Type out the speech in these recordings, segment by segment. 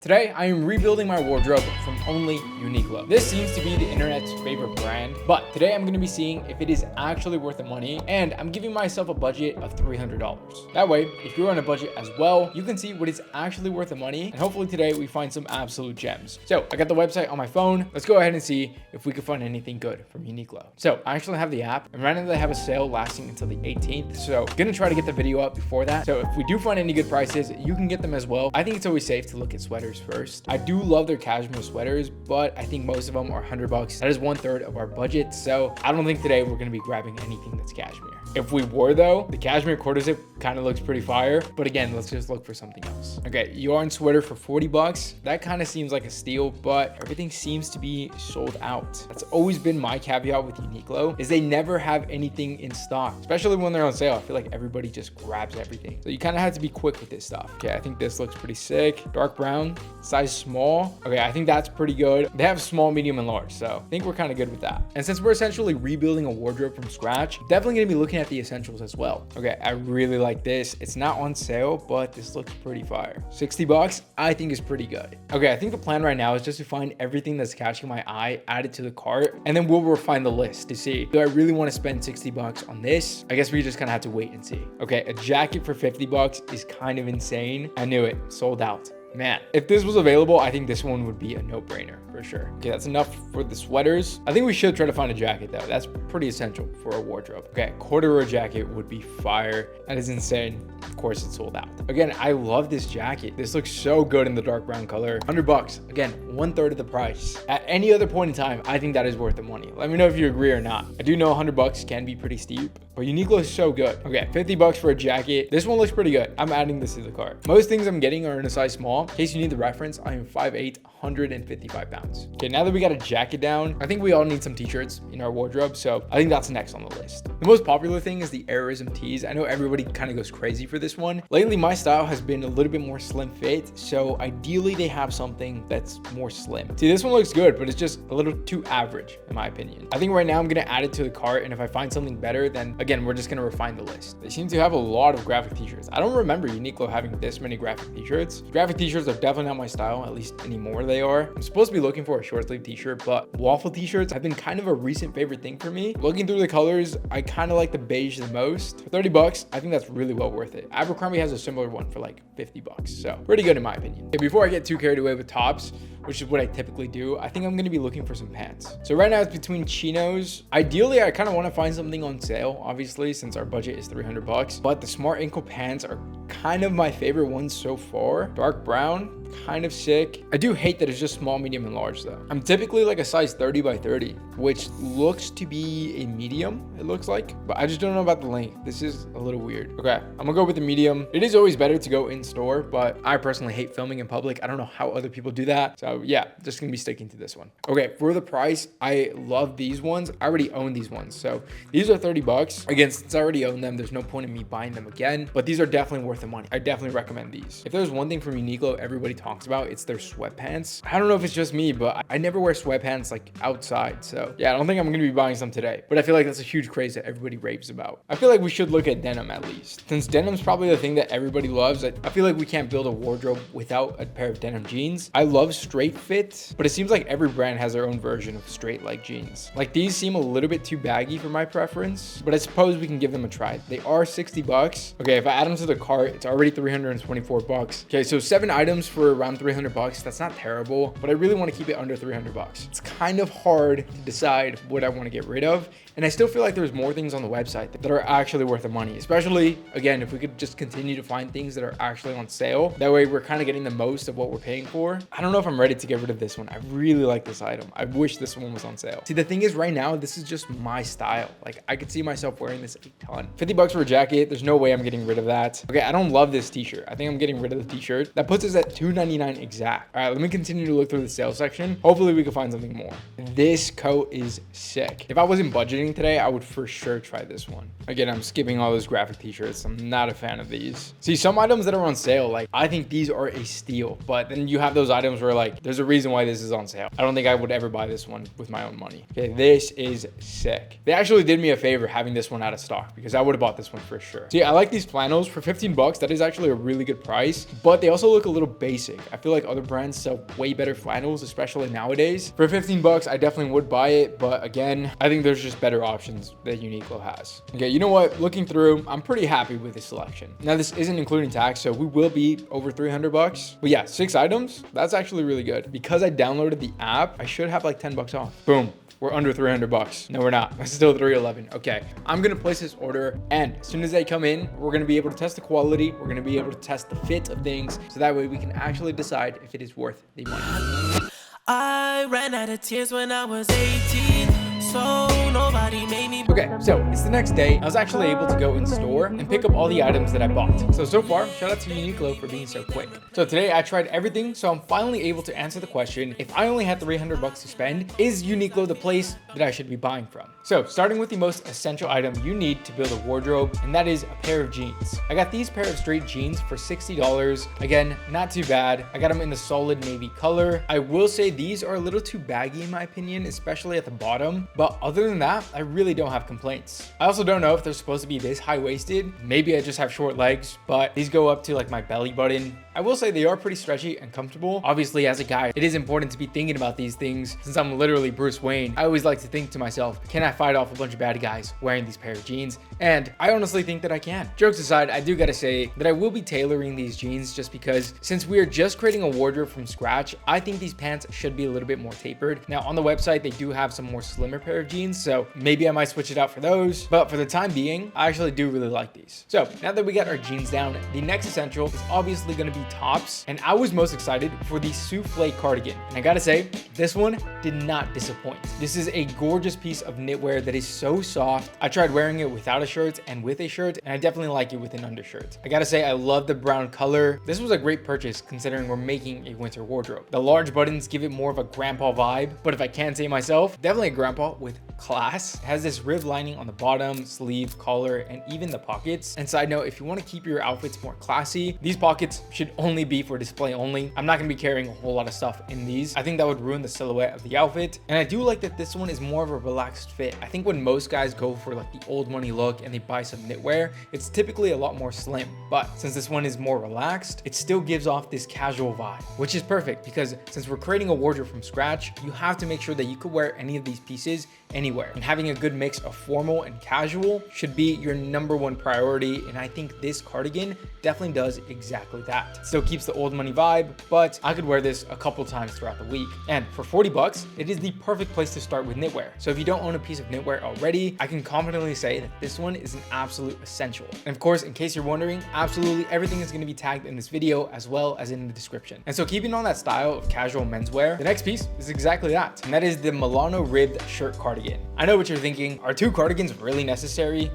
Today, I am rebuilding my wardrobe from Only Uniqlo. This seems to be the internet's favorite brand, but today I'm going to be seeing if it is actually worth the money, and I'm giving myself a budget of $300. That way, if you're on a budget as well, you can see what is actually worth the money, and hopefully today we find some absolute gems. So I got the website on my phone. Let's go ahead and see if we can find anything good from Uniqlo. So I actually have the app, and right now they have a sale lasting until the 18th. So I'm going to try to get the video up before that. So if we do find any good prices, you can get them as well. I think it's always safe to look at sweaters first. I do love their cashmere sweaters, but I think most of them are $100. That is 1/3 of our budget. So I don't think today we're going to be grabbing anything that's cashmere. If we were though, the cashmere quarter zip kind of looks pretty fire, but again, let's just look for something else. Okay, yarn sweater for $40. That kind of seems like a steal, but everything seems to be sold out. That's always been my caveat with Uniqlo, is they never have anything in stock, especially when they're on sale. I feel like everybody just grabs everything. So you kind of have to be quick with this stuff. Okay, I think this looks pretty sick. Dark brown, size small. Okay, I think that's pretty good. They have small, medium, and large, so I think we're kind of good with that. And since we're essentially rebuilding a wardrobe from scratch, definitely gonna be looking at the essentials as well. Okay, I really like this. It's not on sale, but this looks pretty fire. $60, I think is pretty good. Okay, I think the plan right now is just to find everything that's catching my eye, add it to the cart, and then we'll refine the list to see, do I really want to spend $60 on this? I guess we just kind of have to wait and see. Okay, a jacket for $50 is kind of insane. I knew it, sold out. Man, if this was available, I think this one would be a no-brainer for sure. Okay, that's enough for the sweaters. I think we should try to find a jacket though. That's pretty essential for a wardrobe. Okay, corduroy jacket would be fire. That is insane. Of course, it's sold out. Again, I love this jacket. This looks so good in the dark brown color. $100. Again, 1/3 of the price. At any other point in time, I think that is worth the money. Let me know if you agree or not. I do know $100 can be pretty steep, but Uniqlo is so good. Okay, $50 for a jacket. This one looks pretty good. I'm adding this to the cart. Most things I'm getting are in a size small. In case you need the reference, I am 5'8", 155 pounds. Okay, now that we got a jacket down, I think we all need some t-shirts in our wardrobe, so I think that's next on the list. The most popular thing is the Aerism tees. I know everybody kind of goes crazy for this one. Lately, my style has been a little bit more slim fit, so ideally they have something that's more slim. See, this one looks good, but it's just a little too average in my opinion. I think right now I'm gonna add it to the cart, and if I find something better, then again, we're just gonna refine the list. They seem to have a lot of graphic t-shirts. I don't remember Uniqlo having this many graphic t-shirts. Graphic t-shirts are definitely not my style, at least anymore they are. I'm supposed to be looking for a short sleeve t-shirt, but waffle t-shirts have been kind of a recent favorite thing for me. Looking through the colors, I kind of like the beige the most. For $30, I think that's really well worth it. Abercrombie has a similar one for like $50, so pretty good in my opinion. Okay, before I get too carried away with tops, which is what I typically do, I think I'm gonna be looking for some pants. So right now it's between chinos. Ideally, I kind of want to find something on sale, obviously, since our budget is $300, but the smart ankle pants are kind of my favorite ones so far. Dark brown, kind of sick. I do hate that it's just small, medium, and large though. I'm typically like a size 30 by 30, which looks to be a medium, it looks like, but I just don't know about the length. This is a little weird. Okay, I'm gonna go with the medium. It is always better to go in store, but I personally hate filming in public. I don't know how other people do that. So yeah, just gonna be sticking to this one. Okay, for the price, I love these ones. I already own these ones. So these are $30. Again, since I already own them, there's no point in me buying them again, but these are definitely worth the money. I definitely recommend these. If there's one thing from Uniqlo everybody talks about, it's their sweatpants. I don't know if it's just me, but I never wear sweatpants like outside. So yeah, I don't think I'm gonna be buying some today, but I feel like that's a huge craze that everybody raves about. I feel like we should look at denim at least. Since denim's probably the thing that everybody loves, I feel like we can't build a wardrobe without a pair of denim jeans. I love straight fit, but it seems like every brand has their own version of straight leg jeans. Like these seem a little bit too baggy for my preference, but I suppose we can give them a try. They are $60. Okay, if I add them to the cart, it's already $324. Okay, so 7 items for around $300. That's not terrible, but I really want to keep it under $300. It's kind of hard to decide what I want to get rid of, and I still feel like there's more things on the website that are actually worth the money, especially again if we could just continue to find things that are actually on sale. That way we're kind of getting the most of what we're paying for. I don't know if I'm ready to get rid of this one. I really like this item. I wish this one was on sale. See, the thing is right now, this is just my style. Like I could see myself wearing this a ton. $50 for a jacket. There's no way I'm getting rid of that. Okay, I don't love this t-shirt. I think I'm getting rid of the t-shirt. That puts us at $299 exact. All right, let me continue to look through the sales section. Hopefully we can find something more. This coat is sick. If I wasn't budgeting today, I would for sure try this one. Again, I'm skipping all those graphic t-shirts. I'm not a fan of these. See, some items that are on sale, like I think these are a steal, but then you have those items where like, there's a reason why this is on sale. I don't think I would ever buy this one with my own money. Okay, this is sick. They actually did me a favor having this one out of stock because I would have bought this one for sure. See, I like these flannels for $15. $15. That is actually a really good price, but they also look a little basic. I feel like other brands sell way better flannels, especially nowadays. For $15, I definitely would buy it, but again, I think there's just better options that Uniqlo has. Okay, you know what? Looking through, I'm pretty happy with this selection. Now, this isn't including tax, so we will be over $300. But yeah, 6 items, that's actually really good. Because I downloaded the app, I should have like $10 off. Boom. We're under $300. No, we're not. It's still $311. Okay, I'm gonna place this order, and as soon as they come in, we're gonna be able to test the quality. We're gonna be able to test the fit of things, so that way we can actually decide if it is worth the money. I ran out of tears when I was 18, so nobody made me. Okay, so it's the next day. I was actually able to go in store and pick up all the items that I bought. So far, shout out to Uniqlo for being so quick. So today I tried everything, so I'm finally able to answer the question, if I only had $300 to spend, is Uniqlo the place that I should be buying from? So starting with the most essential item you need to build a wardrobe, and that is a pair of jeans. I got these pair of straight jeans for $60. Again, not too bad. I got them in the solid navy color. I will say these are a little too baggy in my opinion, especially at the bottom, but other than that, I really don't have complaints. I also don't know if they're supposed to be this high-waisted. Maybe I just have short legs, but these go up to like my belly button. I will say they are pretty stretchy and comfortable. Obviously, as a guy, it is important to be thinking about these things. Since I'm literally Bruce Wayne, I always like to think to myself, can I fight off a bunch of bad guys wearing these pair of jeans? And I honestly think that I can. Jokes aside, I do gotta say that I will be tailoring these jeans just because since we are just creating a wardrobe from scratch, I think these pants should be a little bit more tapered. Now on the website, they do have some more slimmer pair of jeans, so maybe I might switch it out for those. But for the time being, I actually do really like these. So now that we got our jeans down, the next essential is obviously gonna be tops. And I was most excited for the souffle cardigan. And I gotta say, this one did not disappoint. This is a gorgeous piece of knitwear that is so soft. I tried wearing it without a shirt and with a shirt, and I definitely like it with an undershirt. I gotta say, I love the brown color. This was a great purchase considering we're making a winter wardrobe. The large buttons give it more of a grandpa vibe, but if I can say myself, definitely a grandpa with class. It has this rib lining on the bottom, sleeve, collar, and even the pockets. And side note, if you want to keep your outfits more classy, these pockets should only be for display only. I'm not gonna be carrying a whole lot of stuff in these. I think that would ruin the silhouette of the outfit. And I do like that this one is more of a relaxed fit. I think when most guys go for like the old money look and they buy some knitwear, it's typically a lot more slim. But since this one is more relaxed, it still gives off this casual vibe, which is perfect because since we're creating a wardrobe from scratch, you have to make sure that you could wear any of these pieces anywhere. And having a good mix of formal and casual should be your #1 priority. And I think this cardigan definitely does exactly that. It still keeps the old money vibe, but I could wear this a couple times throughout the week. And for $40, it is the perfect place to start with knitwear. So if you don't own a piece of knitwear already, I can confidently say that this one is an absolute essential. And of course, in case you're wondering, absolutely everything is going to be tagged in this video as well as in the description. And so keeping on that style of casual menswear, the next piece is exactly that. And that is the Milano ribbed shirt cardigan. I know what you're thinking. Are 2 cardigans really necessary?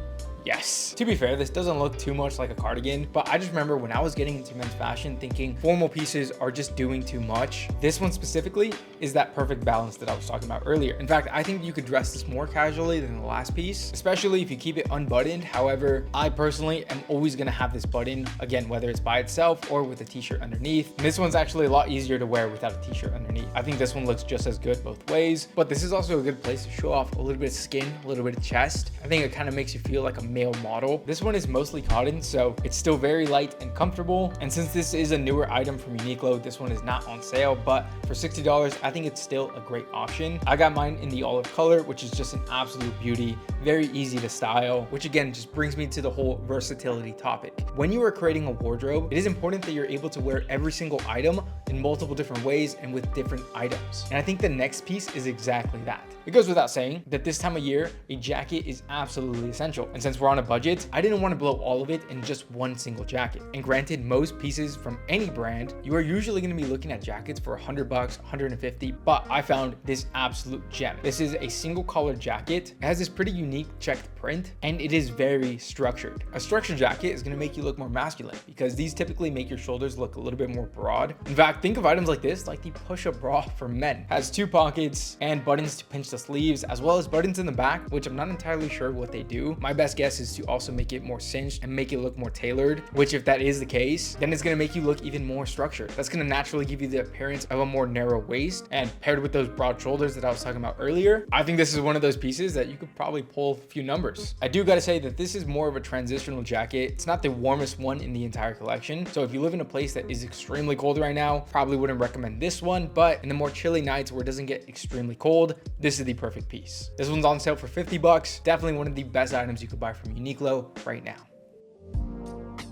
Yes. To be fair, this doesn't look too much like a cardigan, but I just remember when I was getting into men's fashion thinking formal pieces are just doing too much. This one specifically is that perfect balance that I was talking about earlier. In fact, I think you could dress this more casually than the last piece, especially if you keep it unbuttoned. However, I personally am always gonna have this button, again, whether it's by itself or with a t-shirt underneath. And this one's actually a lot easier to wear without a t-shirt underneath. I think this one looks just as good both ways, but this is also a good place to show off a little bit of skin, a little bit of chest. I think it kind of makes you feel like a male model. This one is mostly cotton, so it's still very light and comfortable. And since this is a newer item from Uniqlo, this one is not on sale, but for $60, I think it's still a great option. I got mine in the olive color, which is just an absolute beauty, very easy to style, which again, just brings me to the whole versatility topic. When you are creating a wardrobe, it is important that you're able to wear every single item in multiple different ways and with different items. And I think the next piece is exactly that. It goes without saying that this time of year, a jacket is absolutely essential. And since we're on a budget, I didn't want to blow all of it in just one single jacket. And granted, most pieces from any brand, you are usually going to be looking at jackets for $100, $150, but I found this absolute gem. This is a single color jacket. It has this pretty unique checked print, and it is very structured. A structured jacket is going to make you look more masculine because these typically make your shoulders look a little bit more broad. In fact, think of items like this like the push-up bra for men. Has 2 pockets and buttons to pinch the sleeves, as well as buttons in the back, which I'm not entirely sure what they do. My best guess is to also make it more cinched and make it look more tailored, which if that is the case, then it's going to make you look even more structured. That's going to naturally give you the appearance of a more narrow waist, and paired with those broad shoulders that I was talking about earlier, I think this is one of those pieces that you could probably pull a few numbers. I do got to say that this is more of a transitional jacket. It's not the warmest one in the entire collection. So if you live in a place that is extremely cold right now, probably wouldn't recommend this one, but in the more chilly nights where it doesn't get extremely cold, this is the perfect piece. This one's on sale for 50 bucks. Definitely one of the best items you could buy from Uniqlo right now.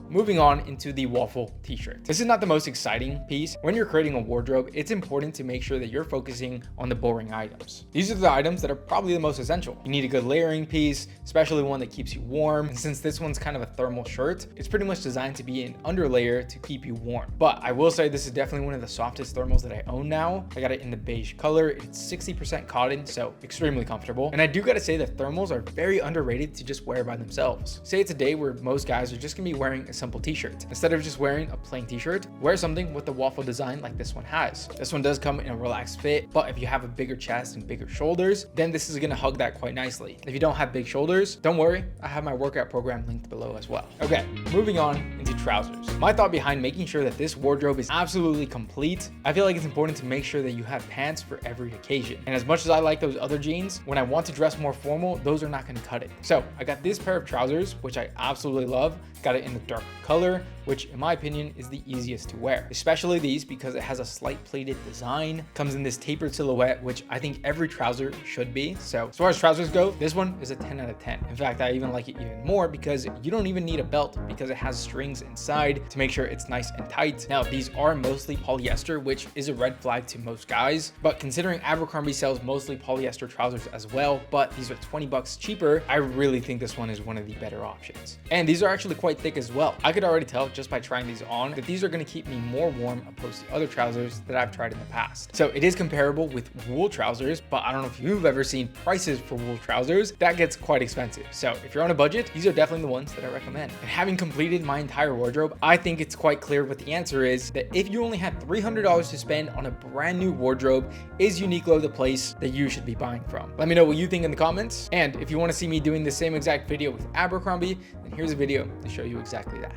Moving on into the waffle t-shirt. This is not the most exciting piece. When you're creating a wardrobe, it's important to make sure that you're focusing on the boring items. These are the items that are probably the most essential. You need a good layering piece, especially one that keeps you warm. And since this one's kind of a thermal shirt, it's pretty much designed to be an underlayer to keep you warm. But I will say this is definitely one of the softest thermals that I own now. I got it in the beige color. It's 60% cotton, so extremely comfortable. And I do gotta say that thermals are very underrated to just wear by themselves. Say it's a day where most guys are just gonna be wearing a simple t-shirt. Instead of just wearing a plain t-shirt, wear something with the waffle design like this one has. This one does come in a relaxed fit, but if you have a bigger chest and bigger shoulders, then this is gonna hug that quite nicely. If you don't have big shoulders, don't worry, I have my workout program linked below as well. Okay, moving on into trousers. My thought behind making sure that this wardrobe is absolutely complete, I feel like it's important to make sure that you have pants for every occasion. And as much as I like those other jeans, when I want to dress more formal, those are not gonna cut it. So I got this pair of trousers, which I absolutely love. Got it in the dark color, which in my opinion is the easiest to wear, especially these because it has a slight pleated design, comes in this tapered silhouette, which I think every trouser should be. So as far as trousers go, this one is a 10 out of 10. In fact, I even like it even more because you don't even need a belt because it has strings inside to make sure it's nice and tight. Now, these are mostly polyester, which is a red flag to most guys, but considering Abercrombie sells mostly polyester trousers as well, but these are 20 bucks cheaper, I really think this one is one of the better options. And these are actually quite thick as well. I could already tell just by trying these on that these are going to keep me more warm opposed to other trousers that I've tried in the past. So it is comparable with wool trousers, but I don't know if you've ever seen prices for wool trousers. That gets quite expensive. So if you're on a budget, these are definitely the ones that I recommend. And having completed my entire wardrobe, I think it's quite clear what the answer is, that if you only had $300 to spend on a brand new wardrobe, is Uniqlo the place that you should be buying from? Let me know what you think in the comments. And if you want to see me doing the same exact video with Abercrombie, then here's a video to show you exactly that.